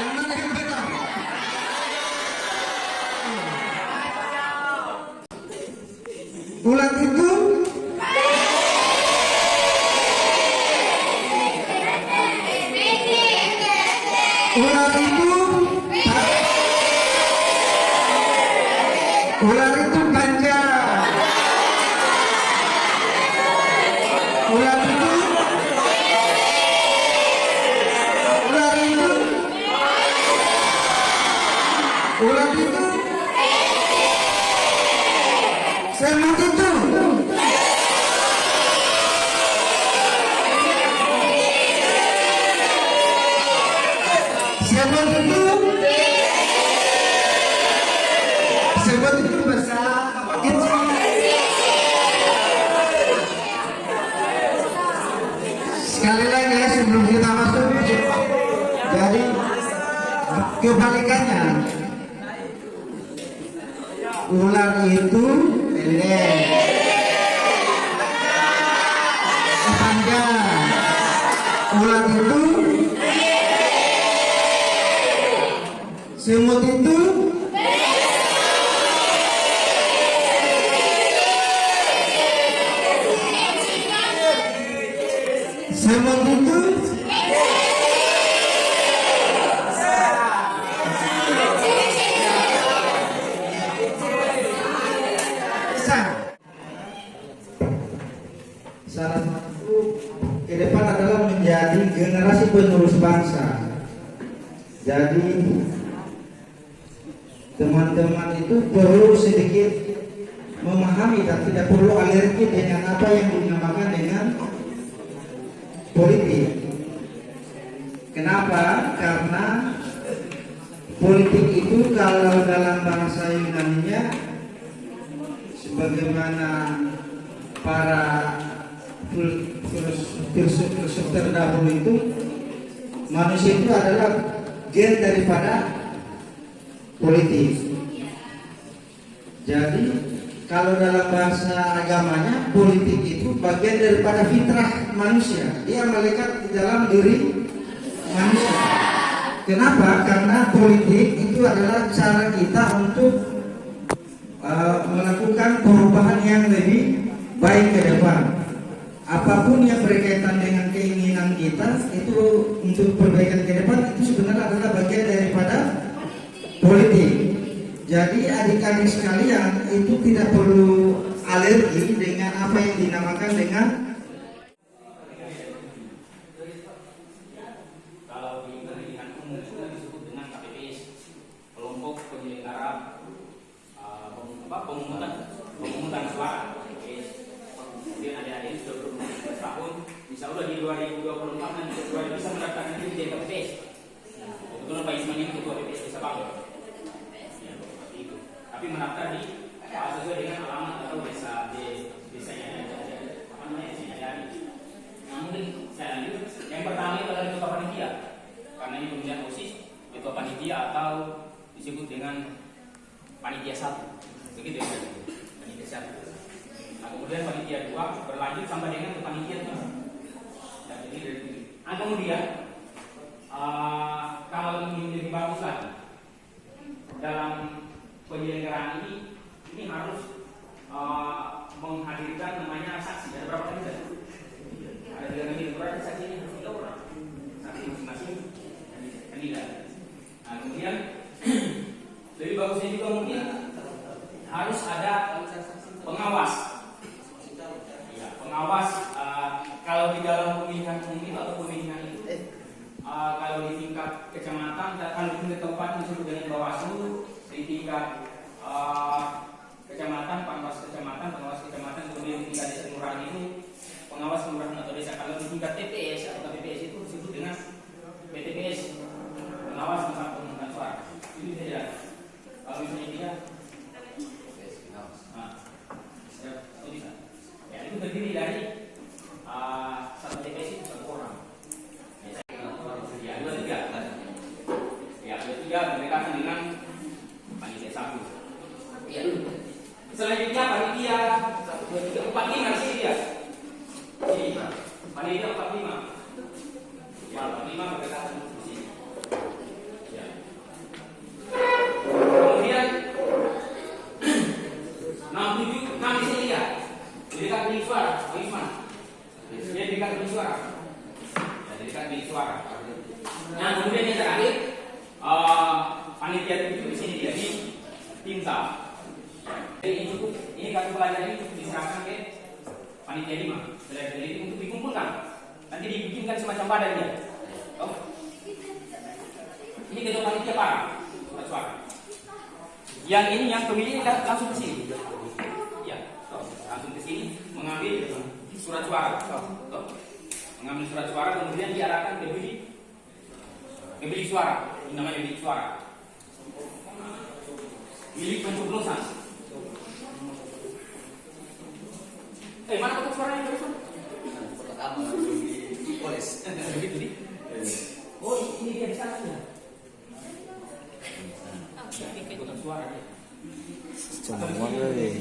mana yang betul? Ulat itu ular itu ganja. Ular itu semut itu besar apa kecil? Sekali lagi ya sebelum kita masuk, jadi kebalikannya, ular itu pendek, panjang. Ular itu, semut itu, semut itu salah satu ke depan adalah menjadi generasi penerus bangsa. Jadi teman-teman itu perlu sedikit memahami dan tidak perlu alergi dengan apa yang dinamakan dengan politik. Kenapa? Karena politik itu kalau dalam bahasa Yunani-nya, sebagaimana para filsuf terdahulu itu, manusia itu adalah gen daripada politik. Jadi kalau dalam bahasa agamanya, politik itu bagian daripada fitrah manusia. Dia melekat di dalam diri manusia. Kenapa? Karena politik itu adalah cara kita untuk melakukan perubahan yang lebih baik ke depan. Apapun yang berkaitan dengan keinginan kita itu untuk perbaikan ke depan, itu sebenarnya adalah bagian daripada politik. Jadi adik-adik sekalian itu tidak perlu alergi dengan apa yang dinamakan dengan kalau di pendidikan umum itu disebut dengan KPPS, kelompok penyelenggara pemungutan suara. Kemudian adik-adik sudah berumur 17 tahun, insya Allah di 2024 nanti bisa mendaftarkan diri menjadi KPPS. Kebetulan Pak Isman ini ketua KPPS Desa Bangor. Tapi mendaftar di sesuai dengan alamat atau desanya apa namanya desanya dari. Nah, mungkin saya lanjut. Yang pertama itu adalah ketua panitia, karena ini pemilihan OSIS, ketua panitia atau disebut dengan panitia 1, begitu ya, panitia 1. Nah, kemudian panitia 2 berlanjut sampai dengan ke panitia 3. Dan ini dari ini. Nah, kemudian kalau ingin lebih bagus lagi dalam penyelenggaraan ini harus menghadirkan namanya saksi. Ada berapa kali saksi? Ada 3 kali. Berarti saksi ini harus 3 orang. Saksi masing-masing kandidat. Nah, kemudian lebih bagusnya juga mungkin harus ada pengawas. Ya, pengawas kalau di dalam pemilihan umum itu atau pemilihan itu kalau di tingkat kecamatan, kalau di tingkat kabupaten disebut dengan Bawaslu, di tingkat kecamatan, pengawas kecamatan, kemudian di tingkat desa kelurahan itu pengawas kelurahan atau desa. Kalau di tingkat TPS atau KPPS itu disebut dengan PTPS, pengawas masa pemungutan suara. Itu saja. Kalau misalnya tidak, ya itu terdiri dari satu TPS itu 1 orang. Ya, 2, 3. Ya, 2, 3 berdekatan dengan panitia 1. Ya dulu. Selanjutnya panitia 1, 2, 3, 4, 5 sini dia. Sini. Panitia 4, 5. Ya, 4, 5 berdekatan di sini. Ya, minta. Jadi ini cukup, ini kartu pelajar ini cukup diserahkan ke panitia 5. Setelah itu untuk dikumpulkan. Nanti dibikinkan semacam badan dia. Oh. Ini ketua panitia para surat suara. Yang ini yang pemilih langsung ke sini. Ya, langsung ke sini mengambil surat suara. Mengambil surat suara kemudian diarahkan ke bilik suara. Ini namanya bilik suara. Bilik pencoblosan. Mana kotak suaranya barusan? Kotak apa? Di polis. Begitu di. Oh, ini dia di sana ya. Kotak suara dia. Cuma deh.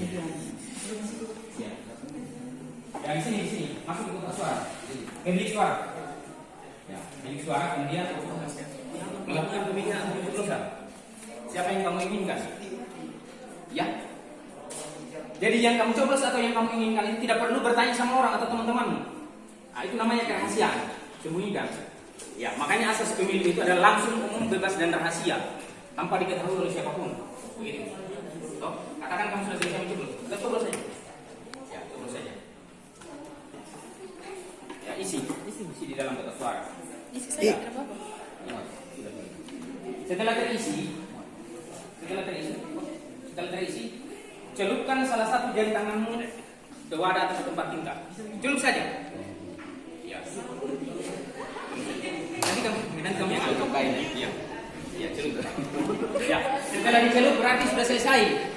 Ya di sini, masuk ke kotak suara. Bilik suara. Ya, bilik suara kemudian melakukan pemilihan pencoblosan. Siapa yang kamu inginkan? Ya. Jadi yang kamu coblos atau yang kamu inginkan itu tidak perlu bertanya sama orang atau teman-temanmu. Nah, itu namanya kerahasiaan, sembunyikan. Ya, makanya asas pemilu itu adalah langsung, umum, bebas dan rahasia, tanpa diketahui oleh siapapun. Begitu. Toh, katakan kamu sudah selesai mencoblos, kita coblos saja. Ya, coblos saja. Ya, isi di dalam kotak suara. Isi saja, tidak apa-apa. Ya, Setelah terisi, celupkan salah satu jari tanganmu ke wadah atau tempat tinggal. Celup saja. Ya. Nanti kamu yang angkat kainnya. Ya. Ya, celup. Ya. Setelah dicelup berarti sudah selesai.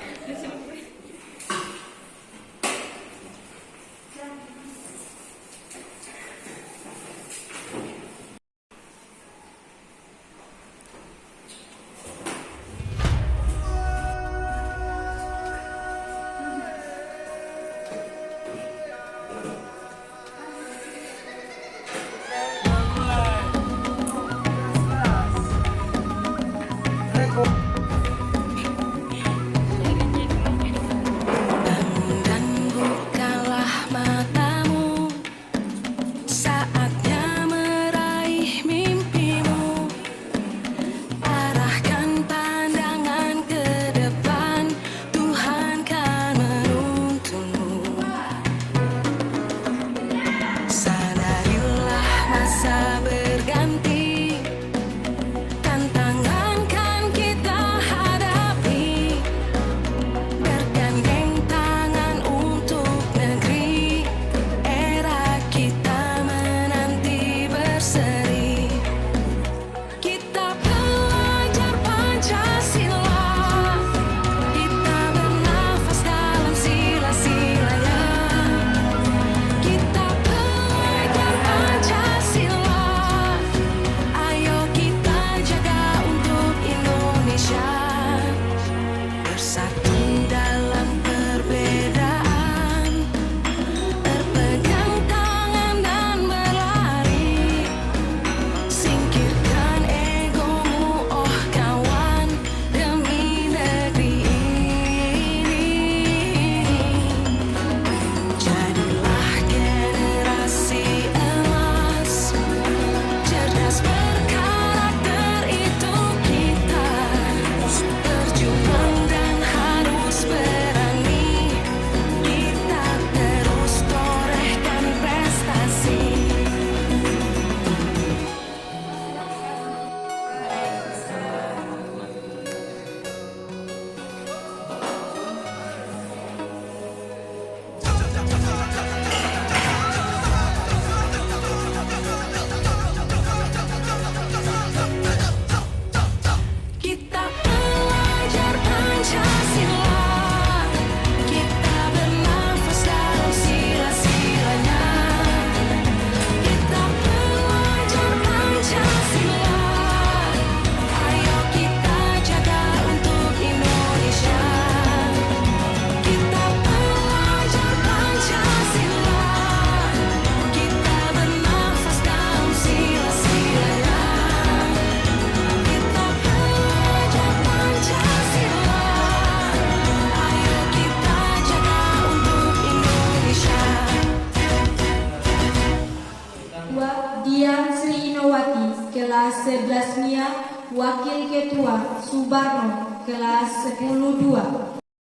Wakil Ketua Subarno kelas 10-2.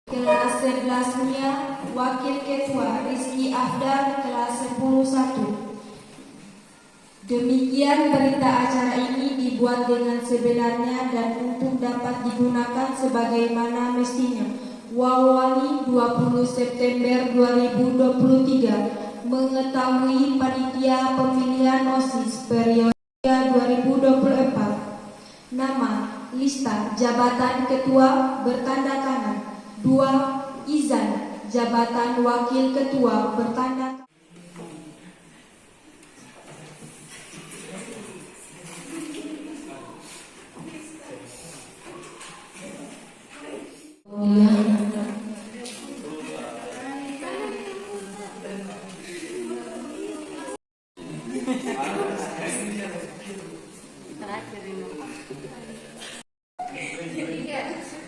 Kelas 11 Mia, Wakil Ketua Rizky Afdal kelas 10-1. Demikian berita acara ini dibuat dengan sebenarnya dan untuk dapat digunakan sebagaimana mestinya. Wawali 20 September 2023 mengetahui panitia pemilihan OSIS periode 2024. Nama, lista, jabatan ketua bertanda tangan. 2. Izan, jabatan wakil ketua bertanda tangan.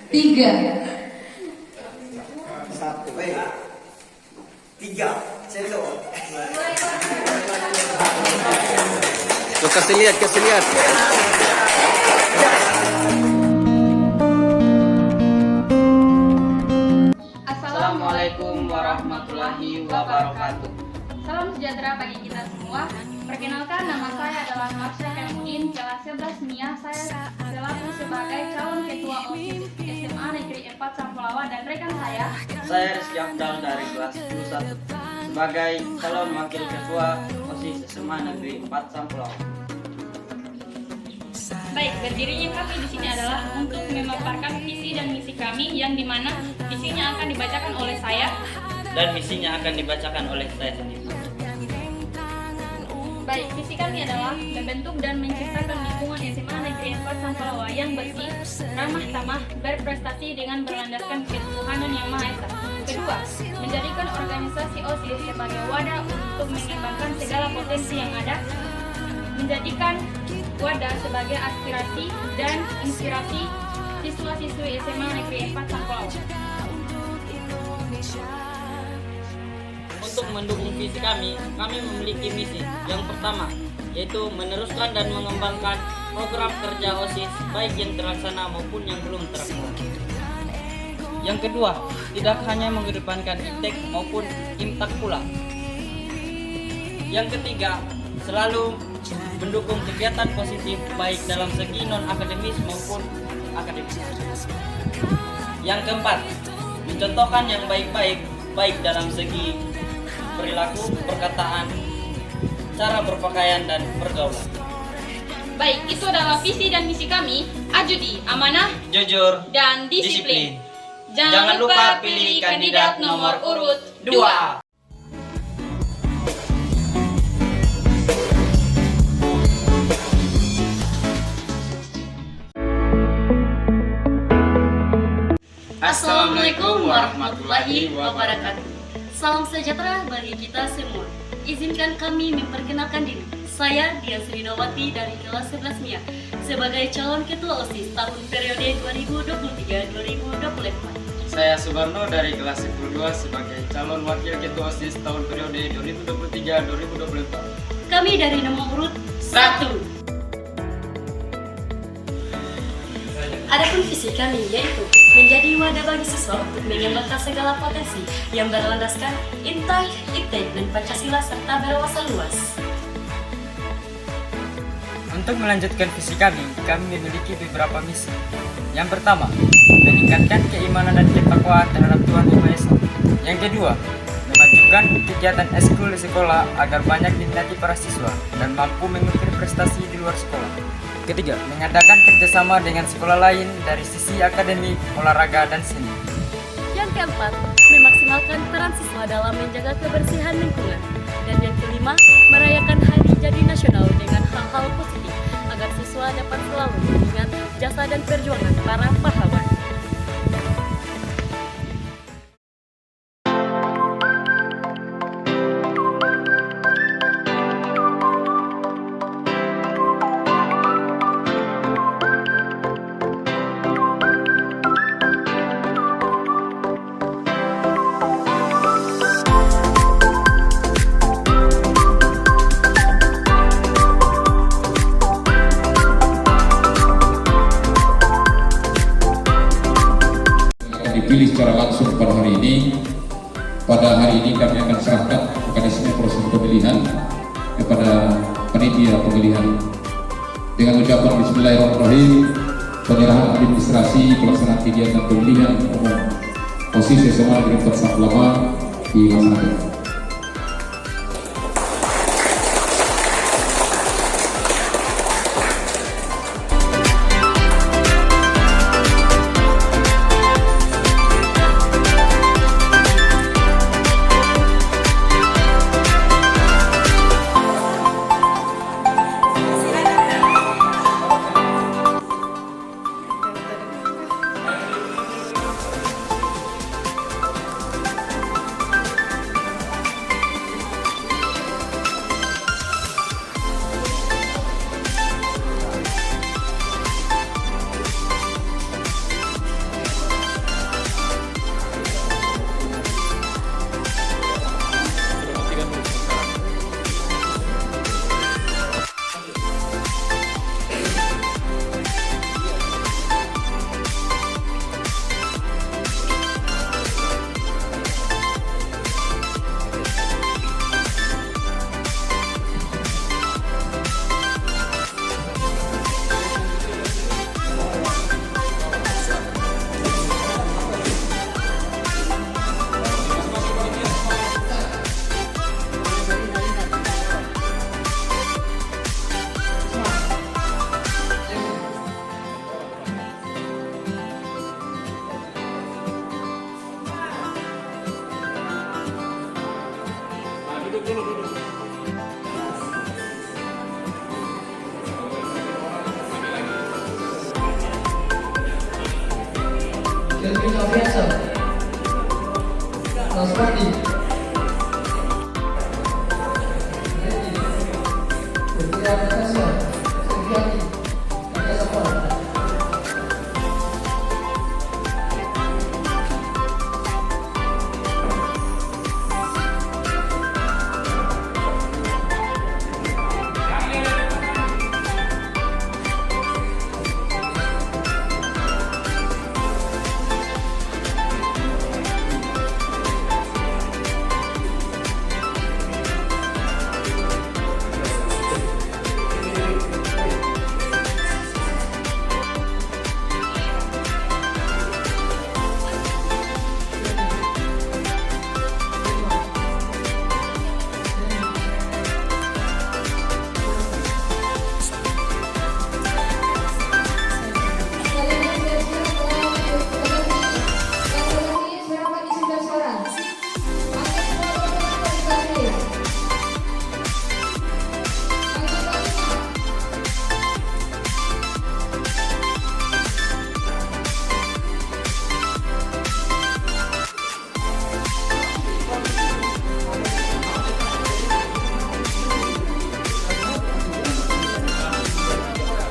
Tiga. Satu, tiga, celo. Tuh kasih lihat, kasih lihat. Assalamualaikum warahmatullahi wabarakatuh. Salam sejahtera bagi kita semua. Perkenalkan, nama saya adalah Marsha Kemudin, kelas 11 Mia. Saya selaku sebagai calon ketua OSIS SMA Negeri 4 Sampulawa dan rekan saya Rizky Afdal dari kelas 11 sebagai calon wakil ketua OSIS SMA Negeri 4 Sampulawa. Baik, berdirinya kami di sini adalah untuk memaparkan visi dan misi kami yang dimana visinya akan dibacakan oleh saya Dan misinya akan dibacakan oleh saya sendiri. Baik, visi kami adalah membentuk dan menciptakan lingkungan SMA Negeri 4 Sampulawa yang bersih, ramah tamah, berprestasi dengan berlandaskan ketuhanan yang Maha Esa. Kedua, menjadikan organisasi OSIS sebagai wadah untuk mengembangkan segala potensi yang ada, menjadikan wadah sebagai aspirasi dan inspirasi siswa-siswi SMA Negeri 4 Sampulawa. Untuk mendukung visi kami memiliki misi. Yang pertama, yaitu meneruskan dan mengembangkan program kerja OSIS baik yang terlaksana maupun yang belum terlaksana. Yang kedua, tidak hanya mengedepankan IPTEK maupun IMTAK pula. Yang ketiga, selalu mendukung kegiatan positif baik dalam segi non-akademis maupun akademis. Yang keempat, mencontohkan yang baik-baik baik dalam segi perilaku, perkataan, cara berpakaian, dan pergaulan. Baik, itu adalah visi dan misi kami. Ajudi, amanah, Jujur, dan disiplin. Jangan lupa pilih kandidat nomor urut 2. Assalamualaikum warahmatullahi wabarakatuh. Salam sejahtera bagi kita semua. Izinkan kami memperkenalkan diri. Saya Dian Srinawati dari kelas 11 Mia sebagai calon ketua OSIS tahun periode 2023-2024. Saya Subarno dari kelas 10-2 sebagai calon wakil ketua OSIS tahun periode 2023-2024. Kami dari nomor urut 1. Adapun visi kami yaitu menjadi wadah bagi siswa untuk mengembangkan segala potensi yang berlandaskan INTAK, IPTEK, dan Pancasila serta berwawasan luas. Untuk melanjutkan visi kami memiliki beberapa misi. Yang pertama, meningkatkan keimanan dan ketakwaan terhadap Tuhan Yang Maha Esa. Yang kedua, memajukan kegiatan eskul di sekolah agar banyak diminati para siswa dan mampu mengukir prestasi di luar sekolah. Ketiga, mengadakan kerjasama dengan sekolah lain dari sisi akademik, olahraga, dan seni. Yang keempat, memaksimalkan peran siswa dalam menjaga kebersihan lingkungan. Dan yang kelima, merayakan Hari Jadi Nasional dengan hal-hal positif agar siswa dapat selalu mengingat jasa dan perjuangan para pahlawan. dipilih secara langsung pada hari ini. Pada hari ini kami akan serahkan mekanisme proses pemilihan kepada panitia pemilihan dengan ucapan Bismillahirrahmanirrahim. Penyerahan administrasi pelaksanaan kegiatan pemilihan umum OSIS SMA Negeri 4 Saklama dilaksanakan. Kelvin Aviasa, Nasrani, Putri Natasha, Sufiani, Natasha.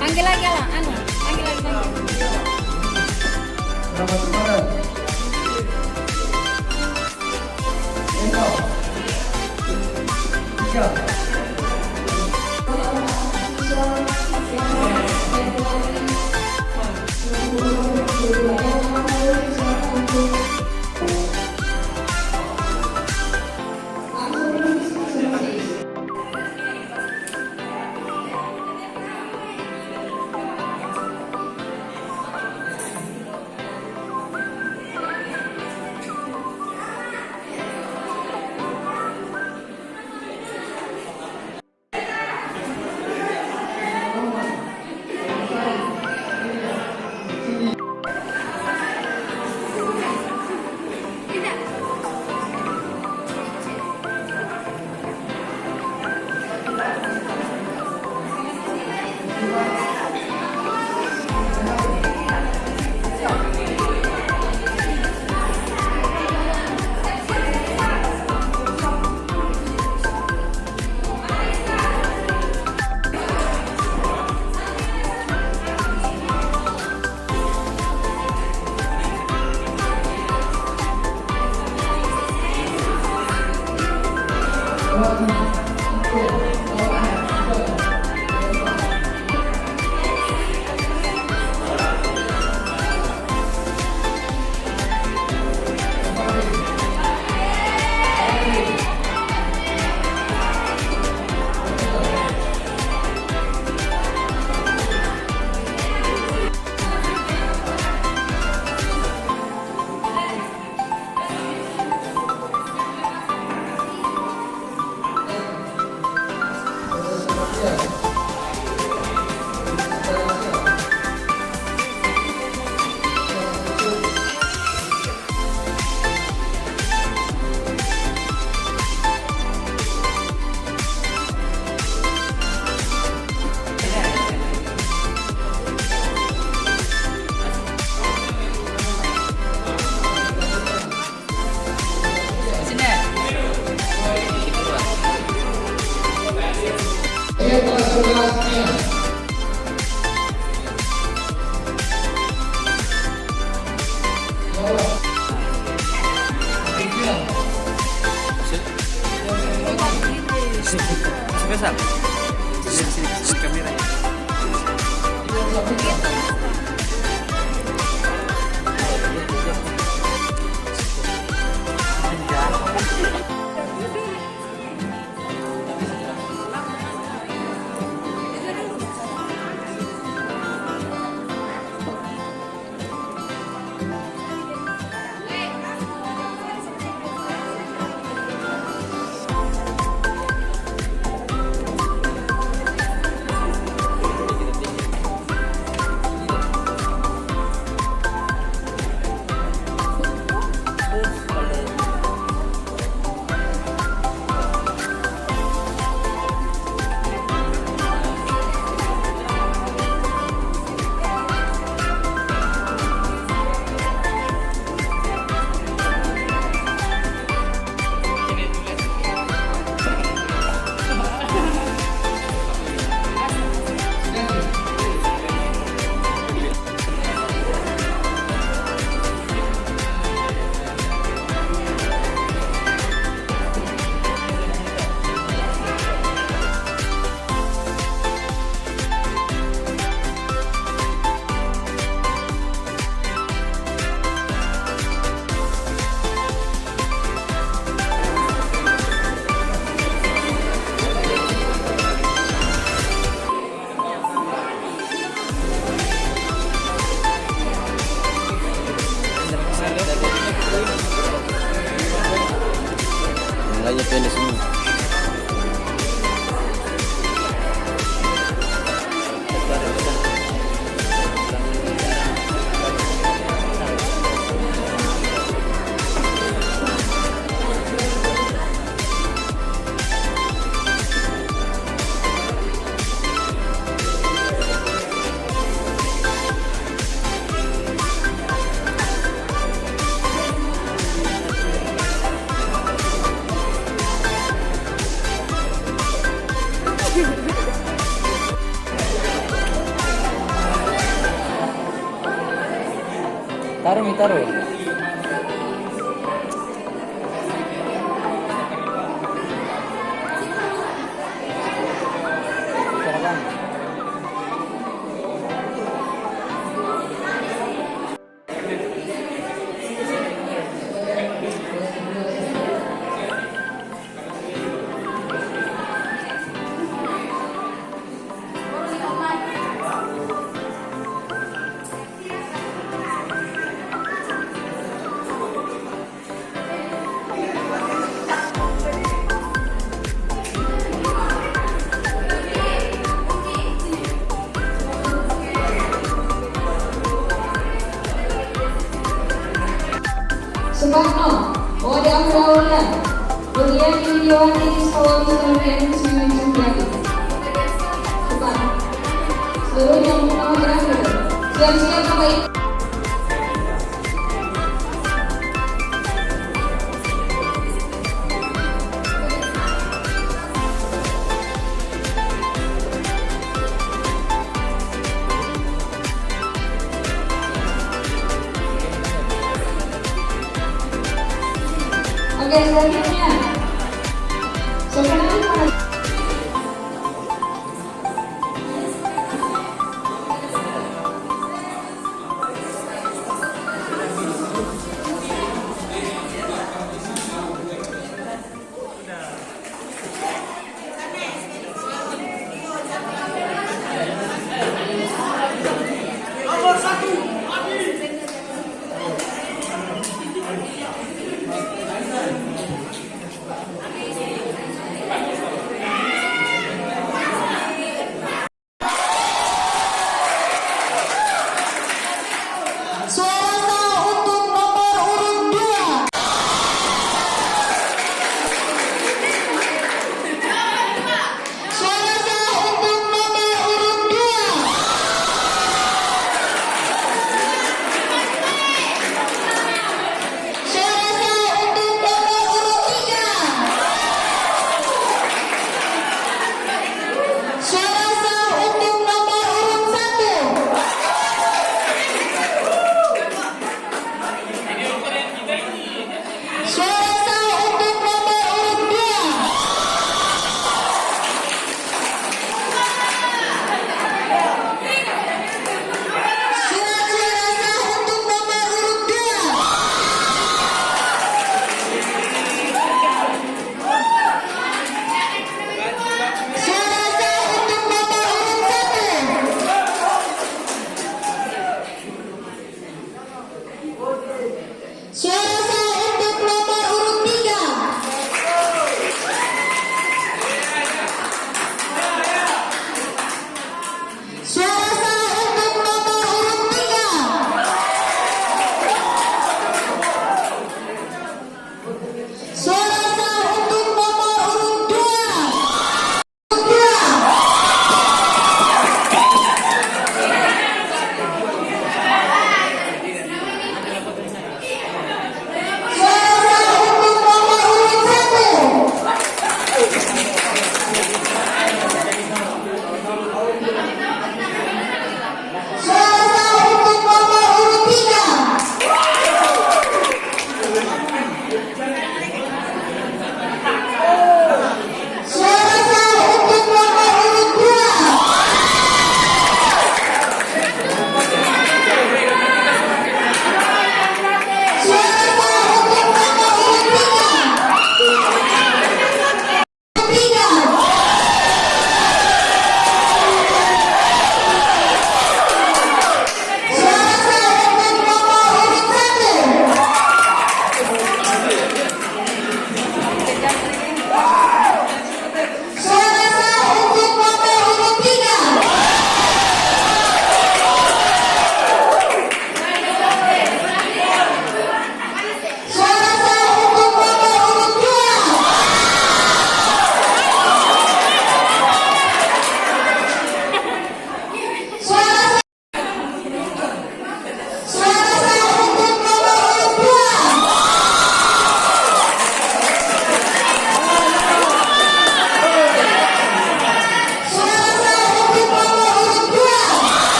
Panggil lagi lah, panggil lagi. Nama Semarang, Eko, Tiga. Taruh. Subhanallah, Wadam Rawulan, Belian Yudhiwan ini Sawal Sarvian Muslimin Jumlati. Subhanallah, seluruh yang pertama berakhir. Siap-siap Bapak Ibu. Oke, selanjutnya. Sekarang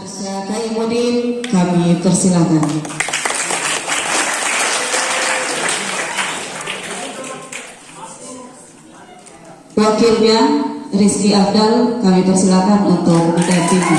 Kaimudin kami persilakan. Wakilnya Rizky Afdal kami persilakan untuk buka TV.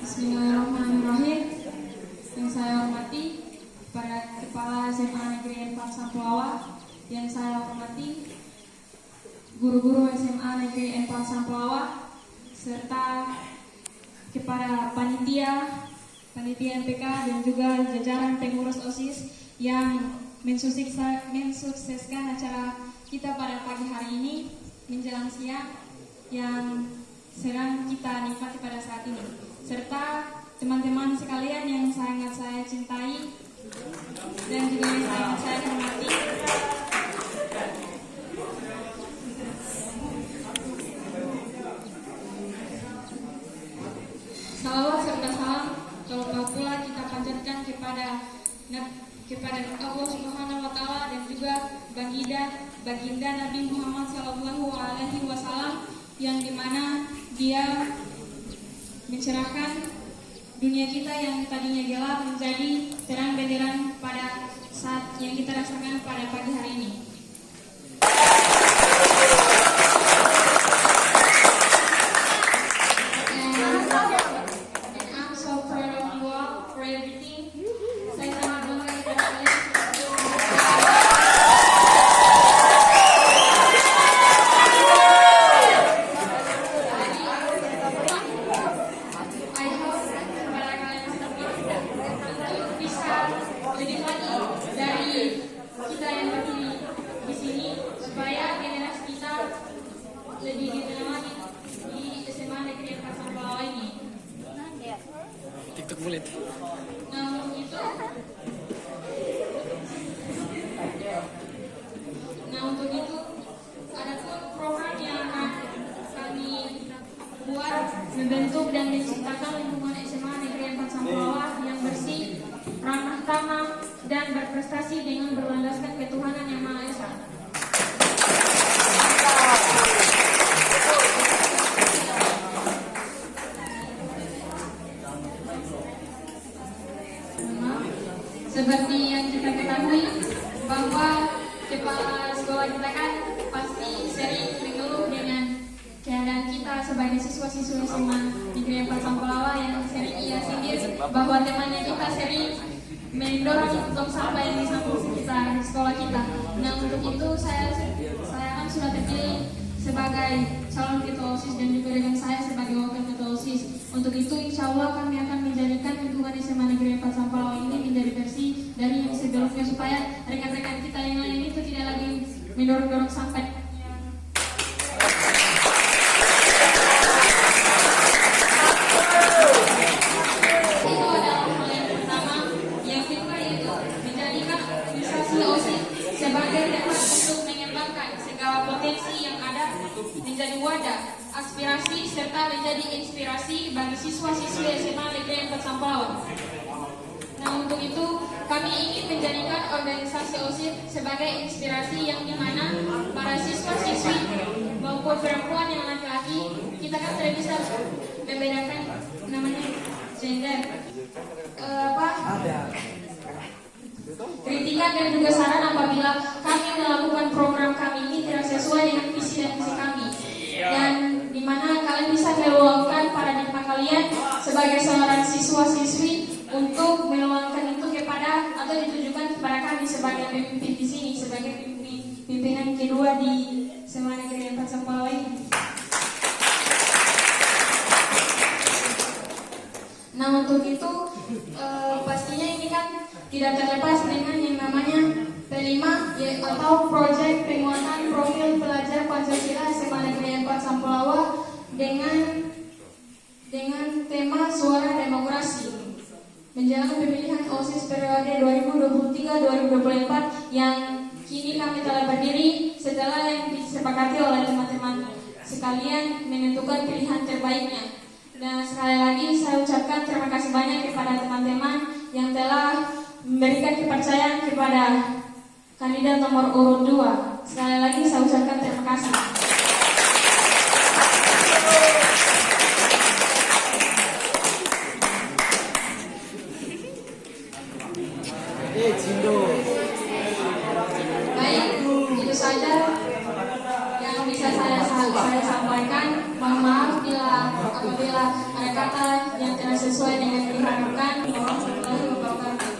Bismillahirrahmanirrahim. Yang saya hormati para Kepala SMA Negeri 4 Sampulawa, yang saya hormati guru-guru SMA Negeri 4 Sampulawa, serta kepada panitia MPK dan juga jajaran pengurus OSIS yang mensukseskan acara kita pada pagi hari ini menjelang siang yang sedang kita nikmati pada saat ini, serta teman-teman sekalian yang sangat saya cintai dan juga yang sangat saya hormati. Salawat serta salam kalau pula kita panjatkan kepada Allah Subhanahu wa Ta'ala dan juga baginda Nabi Muhammad Sallallahu Alaihi Wasallam, yang dimana dia mencerahkan dunia kita yang tadinya gelap menjadi terang benderang pada saat yang kita rasakan pada pagi hari ini. And I'm so proud of you all for everything. Saya sangat bangga kepada kalian. Lebih diterima di SMA Negeri 4 Sampulawa ini. TikTok boleh. Namun untuk itu ada pun program yang akan kami buat membentuk dan menciptakan lingkungan SMA Negeri 4 Sampulawa yang bersih, ramah tamah, dan berprestasi dengan berlandaskan ketuhanan Yang Maha Esa. Seperti yang kita ketahui bahwa kepala sekolah kita kan pasti sering mengeluh dengan keadaan kita sebagai siswa-siswa SMA Negeri 4 Sampulawa, yang sering ia sindir bahwa temannya kita sering mendorong tong sampah yang disamping sekitar sekolah kita. Nah, untuk itu saya kan sudah terpilih sebagai calon ketua OSIS dan juga dengan saya sebagai wakil ketua OSIS. Untuk itu insya Allah kami akan menjadikan lingkungan SMA Negeri 4 Sampulawa ini menjadi bersih dari yang sebelumnya, supaya rekan-rekan kita yang lain itu tidak lagi mendorong-dorong sampai. Itu adalah hal yang pertama. Yang kedua yaitu menjadikan organisasi OSIS sebagai tempat untuk mengembangkan segala potensi yang ada, menjadi wadah aspirasi serta menjadi inspirasi bagi siswa-siswi SMA Negeri 4 Sampulawa. Nah, untuk itu kami ingin menjadikan organisasi OSIS sebagai inspirasi yang dimana para siswa-siswi maupun perempuan yang laki-laki, kita kan tidak bisa membedakan namanya gender, kritikan dan juga saran apabila kami melakukan program kami ini tidak sesuai dengan visi dan misi kami, dan dimana kalian bisa meluangkan paradigma kalian sebagai seorang siswa-siswi untuk meluangkan itu kepada atau ditujukan kepada kami sebagai pemimpin di sini, sebagai pimpinan kedua di SMA Negeri 4 Sampulawa ini. Nah, untuk itu pastinya ini kan tidak terlepas dengan yang namanya P5 atau Proyek Penguatan Profil Pelajar Pancasila SMA Negeri 4 Sampulawa dengan kedua, suara demokrasi. Menjelang pemilihan OSIS periode 2023-2024 yang kini kami telah berdiri setelah yang disepakati oleh teman-teman sekalian menentukan pilihan terbaiknya. Dan sekali lagi saya ucapkan terima kasih banyak kepada teman-teman yang telah memberikan kepercayaan kepada kandidat nomor urut 2. Sekali lagi saya ucapkan terima kasih. Baik, itu saja yang bisa saya sampaikan. Mohon maaf apabila ada kata yang tidak sesuai dengan yang diharapkan. Warahmatullahi wabarakatuh.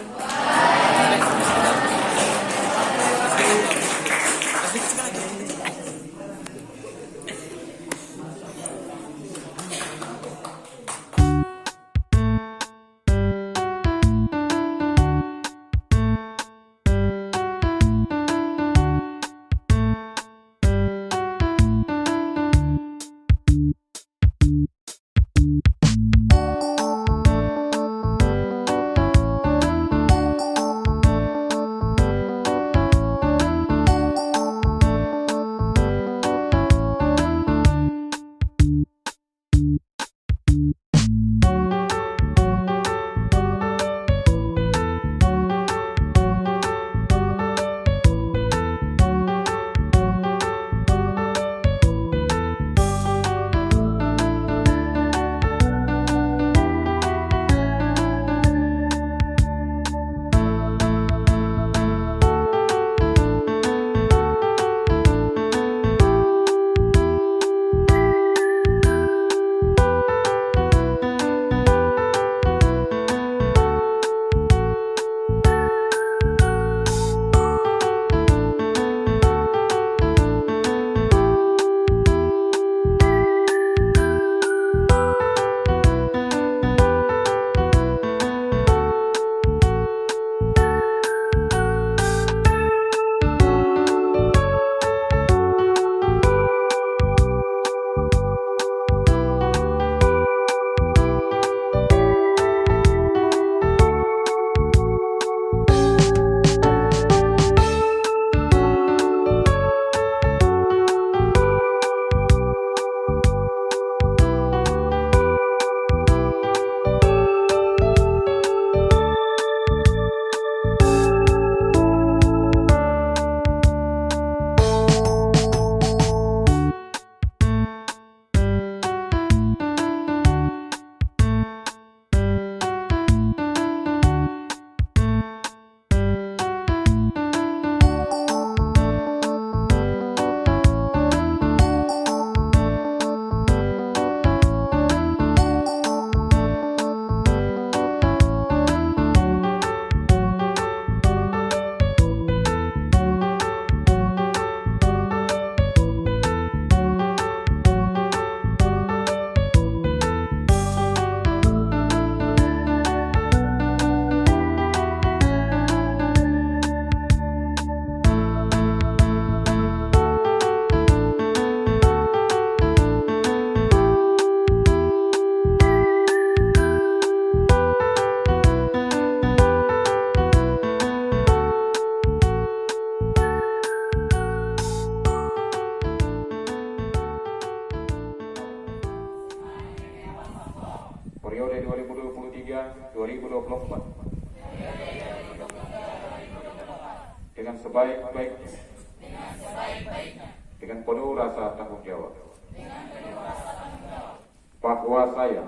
periode 2023-2024 dengan sebaik-baiknya, dengan penuh rasa tanggung jawab, bahwa saya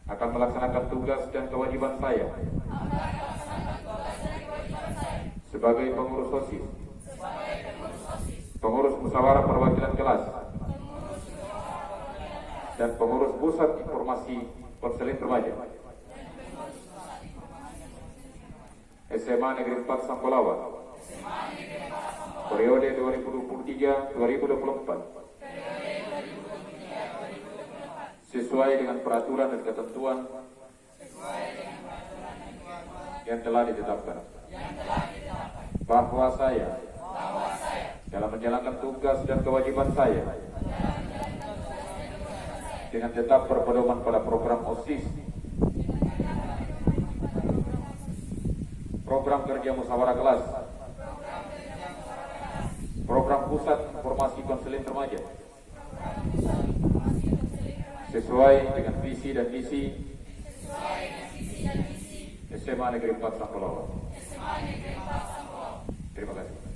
akan melaksanakan tugas dan kewajiban saya sebagai pengurus OSIS, pengurus musyawarah perwakilan kelas, dan pengurus pusat informasi konseling remaja SMA Negeri 4 Sampolawa periode 2023-2024 sesuai dengan peraturan dan ketentuan yang telah ditetapkan, bahwa saya dalam menjalankan tugas dan kewajiban saya dengan tetap berpedoman pada program OSIS, program kerja musyawarah kelas, program pusat informasi konseling remaja, sesuai dengan visi dan misi SMA Negeri 4 Sampalawa. Terima kasih.